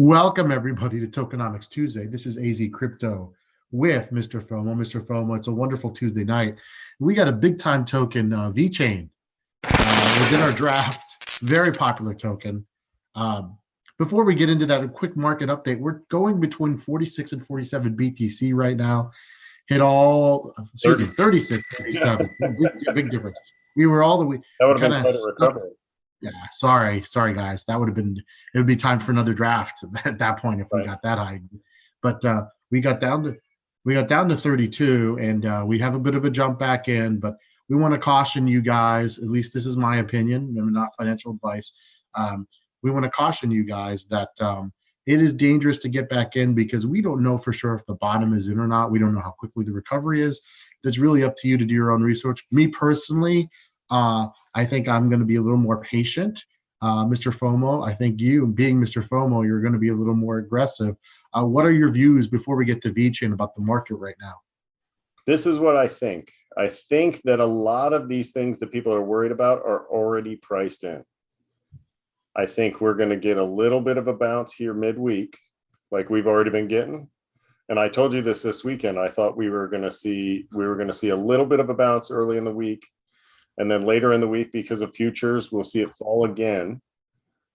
Welcome everybody to Tokenomics Tuesday. This is AZcrypto with Mr. FOMO. Mr. FOMO, it's a wonderful Tuesday night. We got a big time token, VeChain. Was in our draft, very popular token. Before we get into that, a quick market update. We're going between 46 and 47 BTC right now. Hit all, excuse me, 36, 37. Big difference. We were all the way. That would have been quite a recovery. Yeah, sorry guys. It would be time for another draft at that point if we got that high. But we got down to 32, and we have a bit of a jump back in. But we want to caution you guys. At least this is my opinion. I'm not financial advice. We want to caution you guys that it is dangerous to get back in because we don't know for sure if the bottom is in or not. We don't know how quickly the recovery is. That's really up to you to do your own research. Me personally, I think I'm going to be a little more patient. Mr. FOMO, I think you, being Mr. FOMO, you're going to be a little more aggressive. What are your views before we get to VeChain about the market right now? This is what I think. I think that a lot of these things that people are worried about are already priced in. I think we're going to get a little bit of a bounce here midweek, like we've already been getting. And I told you this weekend. I thought we were going to see a little bit of a bounce early in the week. And then later in the week, because of futures, we'll see it fall again.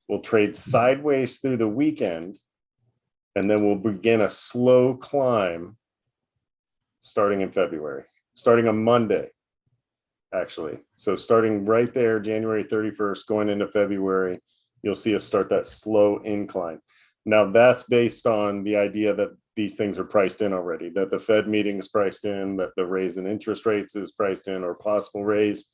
We'll trade sideways through the weekend, and then we'll begin a slow climb starting in February, starting on Monday, actually. So starting right there, January 31st, going into February, you'll see us start that slow incline. Now, that's based on the idea that these things are priced in already, that the Fed meeting is priced in, that the raise in interest rates is priced in, or possible raise.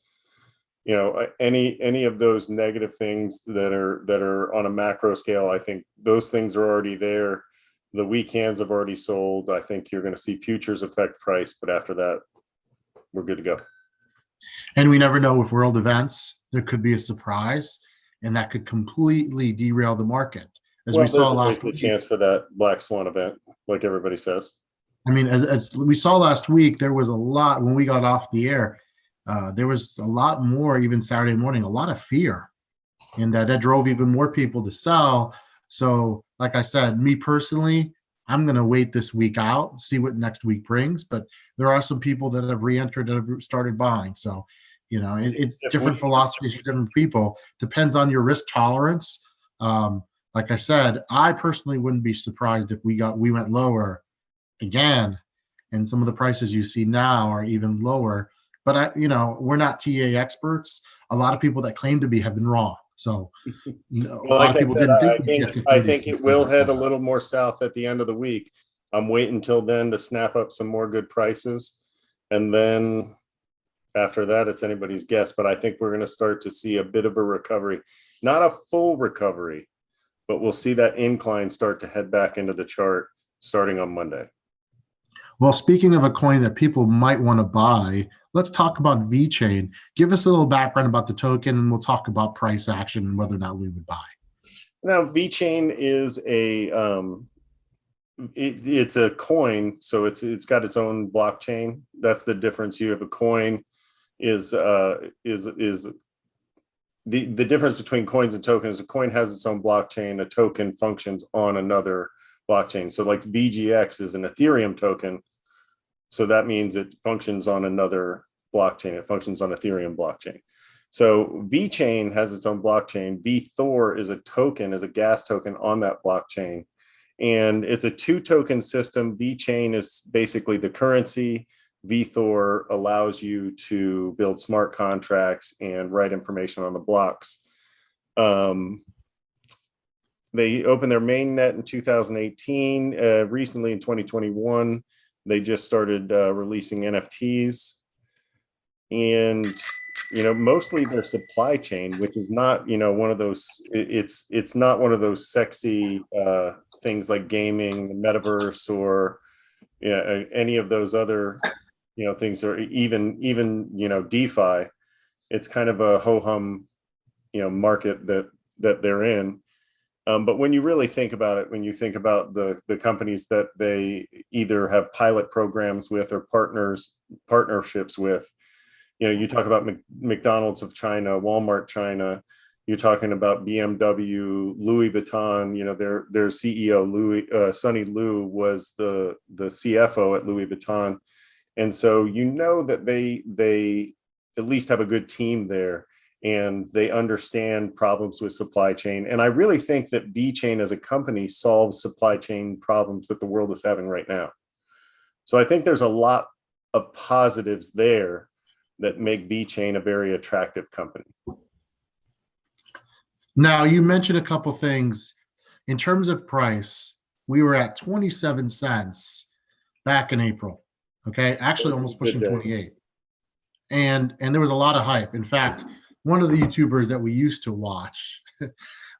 You know, any of those negative things that are on a macro scale, I think those things are already there. The weak hands have already sold. I think you're going to see futures affect price, but after that, we're good to go. And we never know with world events, there could be a surprise, and that could completely derail the market. As we saw last week, the chance for that black swan event, like everybody says. I mean, as we saw last week, there was a lot when we got off the air. There was a lot more, even Saturday morning, a lot of fear, and that drove even more people to sell. So, like I said, me personally, I'm going to wait this week out, see what next week brings. But there are some people that have re-entered and have started buying. So, you know, it's different philosophies for different people. Depends on your risk tolerance. Like I said, I personally wouldn't be surprised if we went lower again, and some of the prices you see now are even lower. But we're not TA experts. A lot of people that claim to be have been wrong. So well, a lot of people didn't think. I think it will head a little more south at the end of the week. I'm waiting until then to snap up some more good prices, and then after that, it's anybody's guess. But I think we're going to start to see a bit of a recovery, not a full recovery, but we'll see that incline start to head back into the chart starting on Monday. Well, speaking of a coin that people might want to buy, let's talk about VeChain. Give us a little background about the token, and we'll talk about price action and whether or not we would buy. Now, VeChain is it's a coin, so it's got its own blockchain. That's the difference. You have a coin is the difference between coins and tokens. A coin has its own blockchain. A token functions on another blockchain. So like VGX is an Ethereum token. So that means it functions on another blockchain. It functions on Ethereum blockchain. So VeChain has its own blockchain. VThor is a token, is a gas token on that blockchain. And it's a two-token system. VeChain is basically the currency. VThor allows you to build smart contracts and write information on the blocks. They opened their main net in 2018. Recently in 2021, they just started releasing NFTs, and mostly their supply chain, which is not one of those. It's not one of those sexy things like gaming, the metaverse, or any of those other things, or even DeFi. It's kind of a ho-hum market that they're in. But when you really think about it, when you think about the companies that they either have pilot programs with or partnerships with, you talk about McDonald's of China, Walmart China, You're talking about BMW, Louis Vuitton. You know, their CEO Sonny Liu was the CFO at Louis Vuitton, and so you know that they at least have a good team there, and they understand problems with supply chain. And I really think that VeChain as a company solves supply chain problems that the world is having right now. So I think there's a lot of positives there that make VeChain a very attractive company. Now, you mentioned a couple things. In terms of price, we were at 27 cents back in April. Okay, actually almost pushing 28. And there was a lot of hype. In fact, one of the YouTubers that we used to watch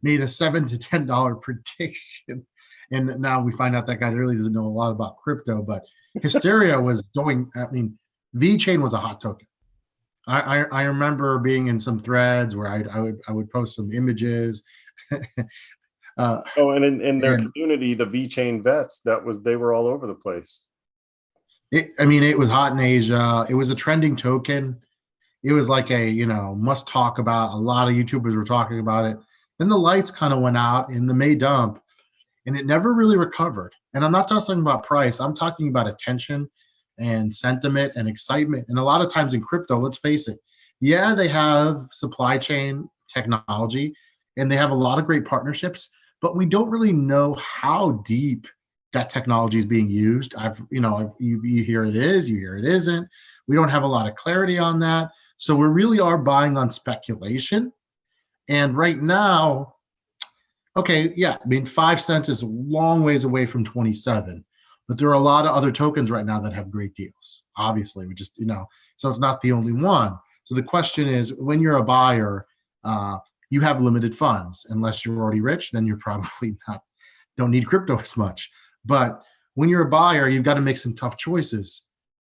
made a $7 to $10 prediction. And now we find out that guy really doesn't know a lot about crypto, but hysteria was going. I mean, VeChain was a hot token. I remember being in some threads where I would post some images. Oh, and in their community, the VeChain vets, they were all over the place. I mean, it was hot in Asia. It was a trending token. It was like a, must talk about. A lot of YouTubers were talking about it. Then the lights kind of went out in the May dump, and it never really recovered. And I'm not talking about price. I'm talking about attention and sentiment and excitement. And a lot of times in crypto, let's face it, yeah, they have supply chain technology and they have a lot of great partnerships, but we don't really know how deep that technology is being used. You hear it is, you hear it isn't. We don't have a lot of clarity on that. So we really are buying on speculation. And right now, okay, yeah, I mean, 5 cents is a long ways away from 27. But there are a lot of other tokens right now that have great deals. Obviously, we just, so it's not the only one. So the question is, when you're a buyer, you have limited funds. Unless you're already rich, then you're probably don't need crypto as much. But when you're a buyer, you've got to make some tough choices.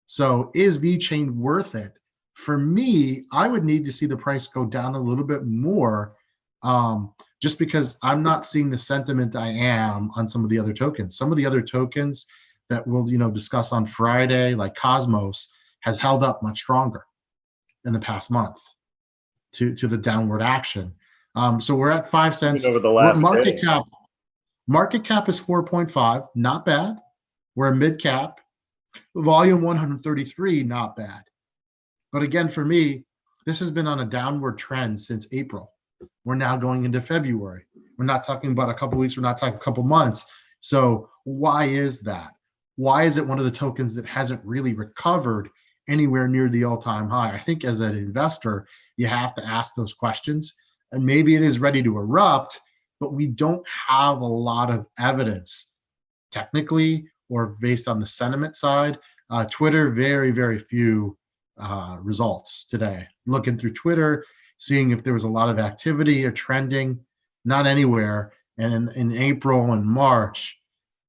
So is VeChain worth it? For me, I would need to see the price go down a little bit more, just because I'm not seeing the sentiment I am on some of the other tokens. Some of the other tokens that we'll discuss on Friday, like Cosmos, has held up much stronger in the past month to the downward action. So we're at 5 cents. Over the last market day. cap. Market cap is 4.5, not bad. We're a mid cap. Volume 133, not bad. But again, for me, this has been on a downward trend since April. We're now going into February. We're not talking about a couple weeks. We're not talking a couple months. So why is that? Why is it one of the tokens that hasn't really recovered anywhere near the all-time high? I think as an investor, you have to ask those questions. And maybe it is ready to erupt, but we don't have a lot of evidence technically or based on the sentiment side. Twitter, very, very few results today. Looking through Twitter, seeing if there was a lot of activity or trending, not anywhere. And in April and March,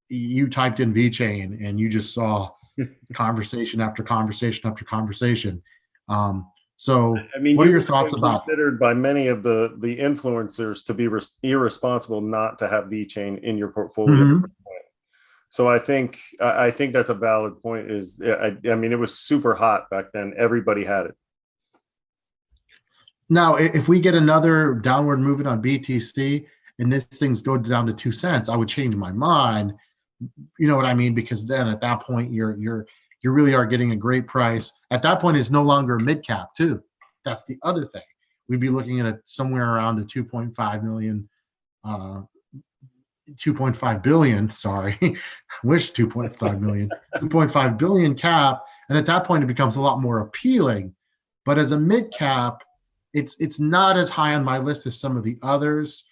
you typed in VeChain and you just saw conversation after conversation after conversation. So I mean, what are your thoughts about considered by many of the influencers to be irresponsible not to have VeChain in your portfolio? Mm-hmm. So I think that's a valid point. I mean, it was super hot back then. Everybody had it. Now, if we get another downward movement on BTC and this thing goes down to 2 cents, I would change my mind. You know what I mean? Because then at that point, you really are getting a great price. At that point, it's no longer a mid cap too. That's the other thing. We'd be looking at somewhere around a 2.5 million, 2.5 billion. Sorry, I wish 2.5 million, 2.5 billion cap. And at that point, it becomes a lot more appealing. But as a mid cap, it's not as high on my list as some of the others.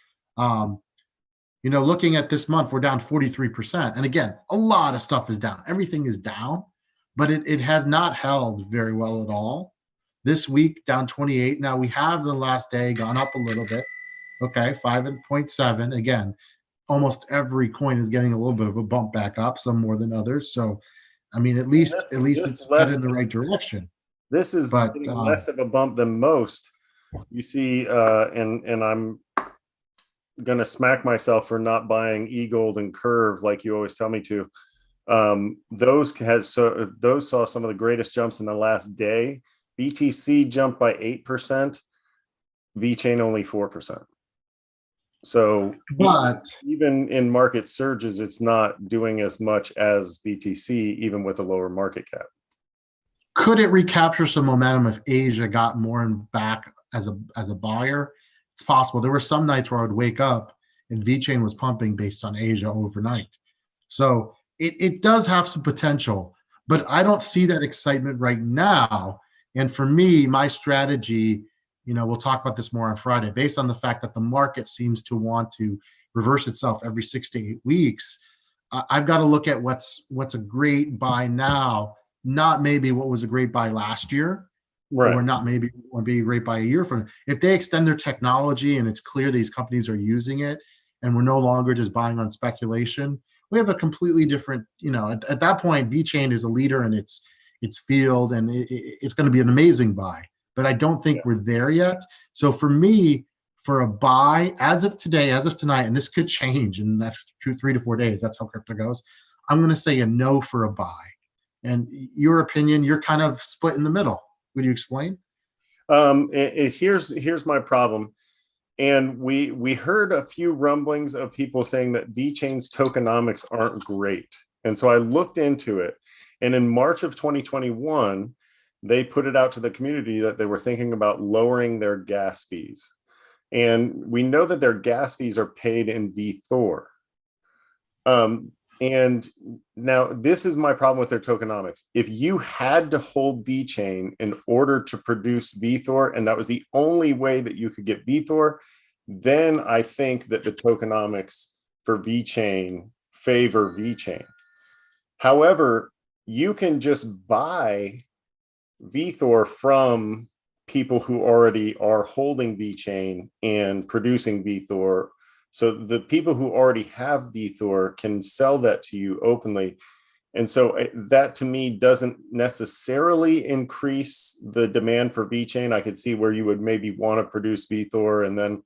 Looking at this month, we're down 43%. And again, a lot of stuff is down. Everything is down, but it has not held very well at all. This week, down 28. Now, we have the last day gone up a little bit. Okay, 5.7. Again, almost every coin is getting a little bit of a bump back up, some more than others. So, I mean, at least it's headed in the right direction. This is less of a bump than most. You see, and I'm gonna smack myself for not buying eGold and Curve like you always tell me to. Those saw some of the greatest jumps in the last day. BTC jumped by 8%, VeChain only 4%. So But even in market surges, it's not doing as much as BTC, even with a lower market cap. could it recapture some momentum if Asia got more and back as a buyer? It's possible. There were some nights where I would wake up and VeChain was pumping based on Asia overnight. So it does have some potential, but I don't see that excitement right now. And for me, my strategy, we'll talk about this more on Friday, based on the fact that the market seems to want to reverse itself every 6 to 8 weeks. I've got to look at what's a great buy now, not maybe what was a great buy last year, or Right. not maybe would be a great buy a year from. If they extend their technology and it's clear these companies are using it, and we're no longer just buying on speculation, we have a completely different. At that point, VeChain is a leader in its field, and it's going to be an amazing buy. But I don't think we're there yet. So for me, for a buy as of today, as of tonight, and this could change in the next 3 to 4 days. That's how crypto goes. I'm going to say a no for a buy. And your opinion, you're kind of split in the middle. Would you explain? Here's my problem. And we heard a few rumblings of people saying that VeChain's tokenomics aren't great. And so I looked into it. And in March of 2021, they put it out to the community that they were thinking about lowering their gas fees. And we know that their gas fees are paid in VeThor. And now this is my problem with their tokenomics. If you had to hold VeChain in order to produce VeThor, and that was the only way that you could get VeThor, then I think that the tokenomics for VeChain favor VeChain. However, you can just buy VeThor from people who already are holding VeChain and producing VeThor. So the people who already have VeThor can sell that to you openly. And so that to me doesn't necessarily increase the demand for VeChain. I could see where you would maybe want to produce VeThor and then,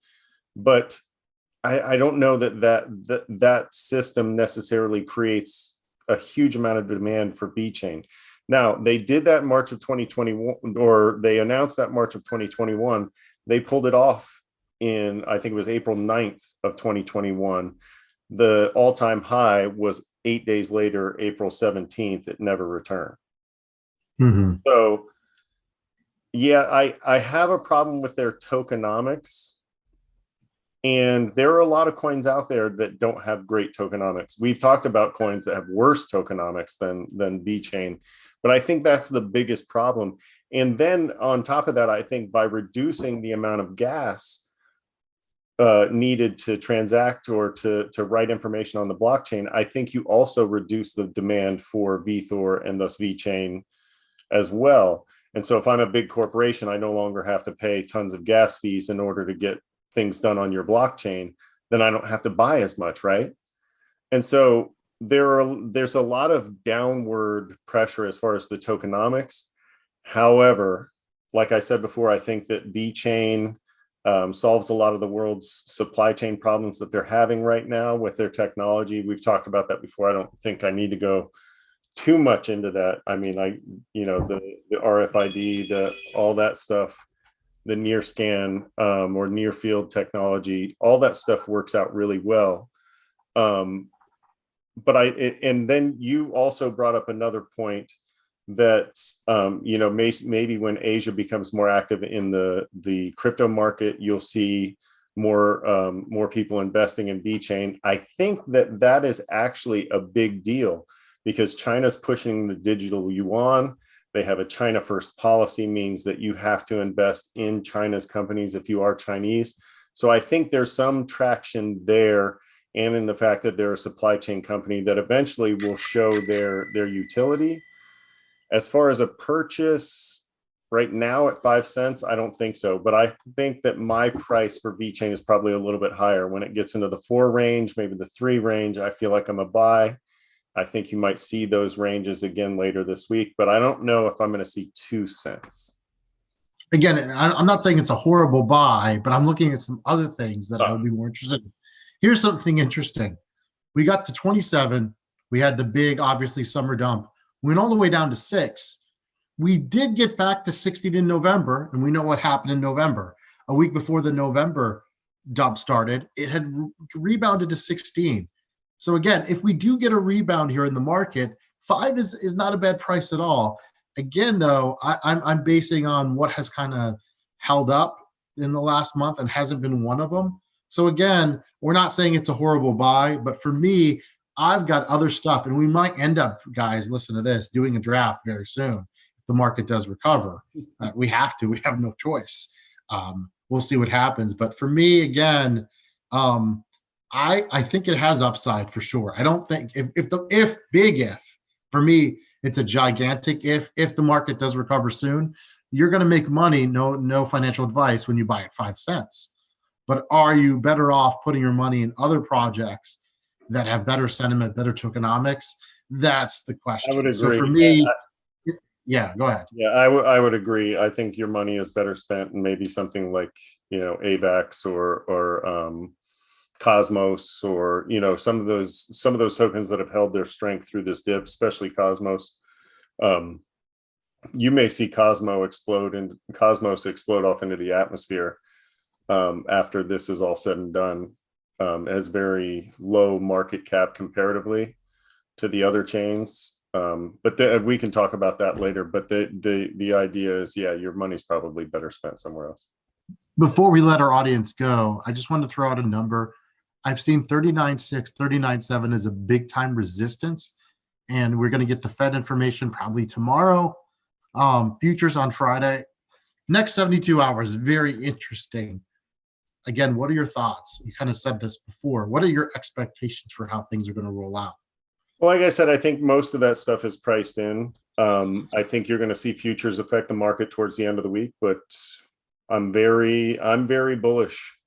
but I don't know that system necessarily creates a huge amount of demand for VeChain. Now, they did that in March of 2021, or they announced that March of 2021. They pulled it off in, I think it was April 9th of 2021. The all-time high was 8 days later, April 17th. It never returned. Mm-hmm. So, yeah, I have a problem with their tokenomics. And there are a lot of coins out there that don't have great tokenomics. We've talked about coins that have worse tokenomics than VeChain, but I think that's the biggest problem. And then on top of that, I think by reducing the amount of gas needed to transact or to write information on the blockchain, I think you also reduce the demand for VeThor and thus VeChain as well. And so if I'm a big corporation, I no longer have to pay tons of gas fees in order to get things done on your blockchain, then I don't have to buy as much, right? And so there's a lot of downward pressure as far as the tokenomics. However, like I said before, I think that VeChain solves a lot of the world's supply chain problems that they're having right now with their technology. We've talked about that before. I don't think I need to go too much into that. I mean, the RFID, all that stuff, the near scan or near field technology, all that stuff works out really well. But and then you also brought up another point that, maybe when Asia becomes more active in the crypto market, you'll see more people investing in VeChain. I think that is actually a big deal because China's pushing the digital yuan. They have a China first policy, means that you have to invest in China's companies if you are Chinese. So I think there's some traction there, and in the fact that they're a supply chain company that eventually will show their utility. As far as a purchase right now at 5 cents, I don't think so. But I think that my price for VeChain is probably a little bit higher. When it gets into the 4 range, maybe the 3 range, I feel like I'm a buy. I think you might see those ranges again later this week, but I don't know if I'm going to see 2 cents. Again, I'm not saying it's a horrible buy, but I'm looking at some other things that I would be more interested in. Here's something interesting. We got to 27. We had the big, obviously, summer dump. Went all the way down to 6. We did get back to 60 in November, and we know what happened in November. A week before the November dump started, it had rebounded to 16. So again, if we do get a rebound here in the market, 5 is not a bad price at all. Again, though, I'm basing on what has kind of held up in the last month and hasn't been one of them. So again, we're not saying it's a horrible buy, but for me, I've got other stuff, and we might end up, guys, listen to this, doing a draft very soon if the market does recover. We have to. We have no choice. We'll see what happens. But for me, again, I think it has upside for sure. I don't think if for me, it's a gigantic if the market does recover soon, you're going to make money. No financial advice when you buy at 5 cents. But are you better off putting your money in other projects that have better sentiment, better tokenomics? That's the question. I would agree. So for me, yeah, go ahead. Yeah, I would agree. I think your money is better spent in maybe something like, AVAX or Cosmos, or some of those tokens that have held their strength through this dip, especially Cosmos. You may see Cosmos explode off into the atmosphere after this is all said and done, as very low market cap comparatively to the other chains. But we can talk about that later. But the idea is, yeah, your money's probably better spent somewhere else. Before we let our audience go, I just wanted to throw out a number. I've seen 39.6, 39.7 is a big time resistance, and we're going to get the Fed information probably tomorrow. Futures on Friday. Next 72 hours, very interesting. Again, what are your thoughts? You kind of said this before. What are your expectations for how things are going to roll out? Well, like I said, I think most of that stuff is priced in. I think you're going to see futures affect the market towards the end of the week, but I'm very bullish.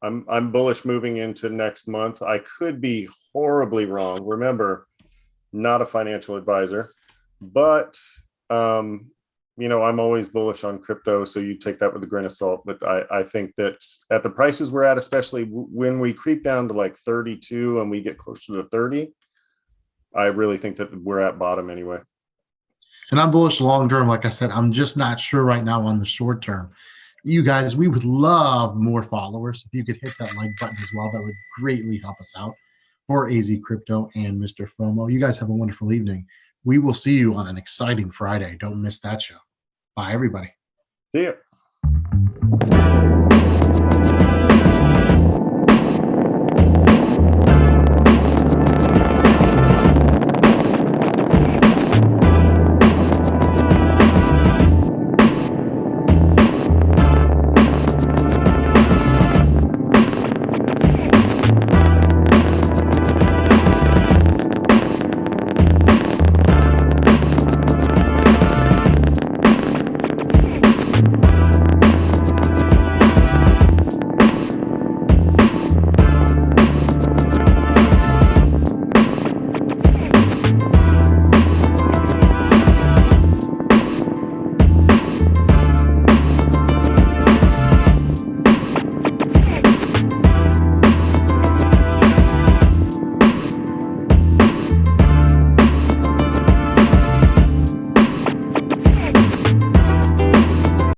I'm bullish moving into next month. I could be horribly wrong. Remember, not a financial advisor, but I'm always bullish on crypto, so you take that with a grain of salt. But I think that at the prices we're at, especially when we creep down to like 32 and we get closer to 30, I really think that we're at bottom anyway. And I'm bullish long term. Like I said, I'm just not sure right now on the short term. You guys, we would love more followers. If you could hit that like button as well, that would greatly help us out. For AZcrypto and MrFOMO, you guys have a wonderful evening. We will see you on an exciting Friday. Don't miss that show. Bye, everybody. See ya.